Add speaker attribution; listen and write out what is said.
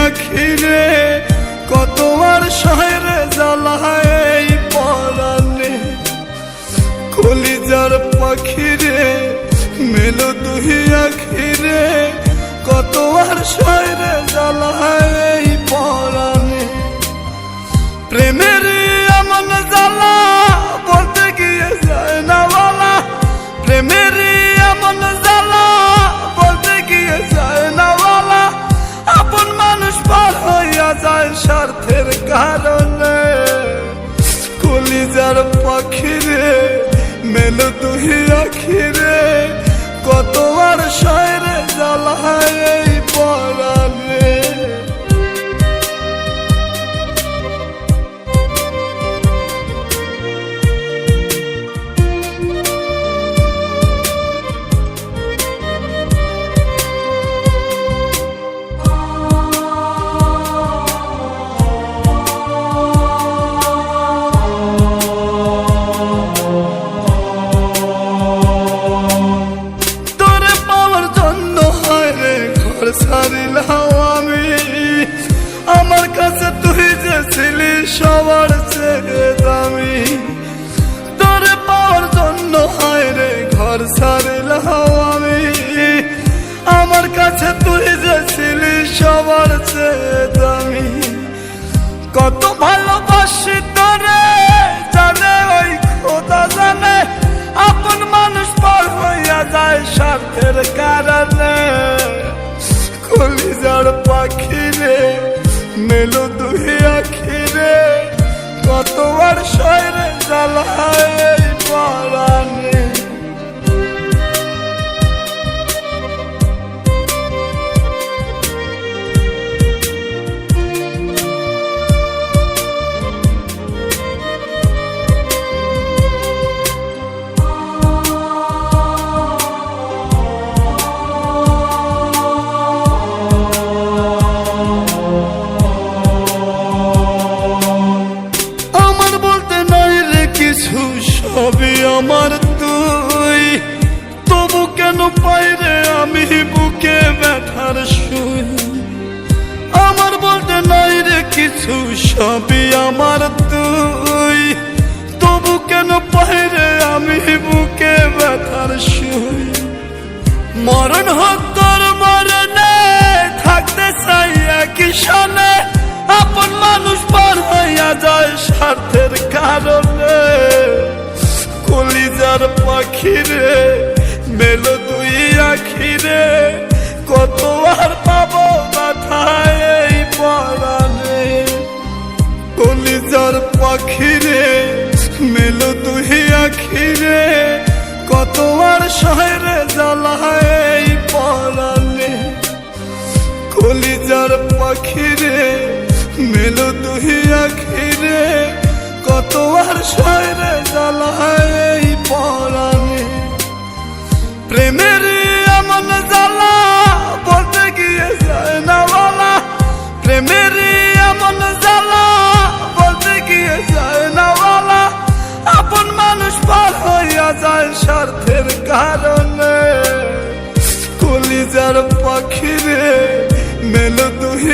Speaker 1: আখিরে কত আর শহরে জ্বালায় এই পরাণে। কলিজার পাখিরে মেলো দুই আখিরে কত আর শহরে জ্বালায় এই পরাণে। প্রেমের এমন জ্বালা বলতে গিয়ে যায় না বলা, প্রেমের এমন জ্বালা বলতে গিয়ে যায় না বলা। আপন মানুষ পার হইয়া যায় স্বার্থের কারণে। কলিজার পাখিরে মেলো দুই আখিরে কত আর শহরে জ্বালায় এই পরাণে। ছাড়িলাম আমি আমার কাছে তুই যে ছিলি সবার চেয়ে দামি। তোরে পাওয়ার জন্য হায় রে ঘর ছাড়িলাম আমি আমার কাছে তুই যে ছিলি সবার চেয়ে দামি। কত ভালোবাসি তোরে জানে ওই খোদা জানে, আপন মানুষ পার হইয়া যায় স্বার্থের কারণে। কলিজার পাখিরে মেলো দুই আখিরে কত আর শহরে জ্বালায় এই পরাণে। সবই আমার তুই তবু কেন পাই রে আমি বুকে ব্যথার সুই। আমার বলতে নাই রে কিছু সবই আমার তুই তবু কেন পাই রে আমি বুকে ব্যথার সুই। মরণ হোক তোর মরণে থাকতে চাই একই সনে, আপন মানুষ পার হইয়া যায় স্বার্থের কারণে। কলিজার পাখিরে মেলো দুই আখিরে কত আর পাবো ব্যথায় এই পরাণে। কলিজার পাখিরে মেলো দুই আখিরে কত আর শহরে জ্বালায় এই পরাণে। কলিজার পাখিরে মেলো দুই আখিরে কত আর শহরে জ্বালায় এই পরাণে। প্রেমের এমন জ্বালা বলতে গিয়ে যায় না বলা, প্রেমের এমন জ্বালা বলতে গিয়ে যায় না বলা। আপন মানুষ পার হইয়া যায় স্বার্থের কারণে। কলিজার পাখিরে মেলো দুই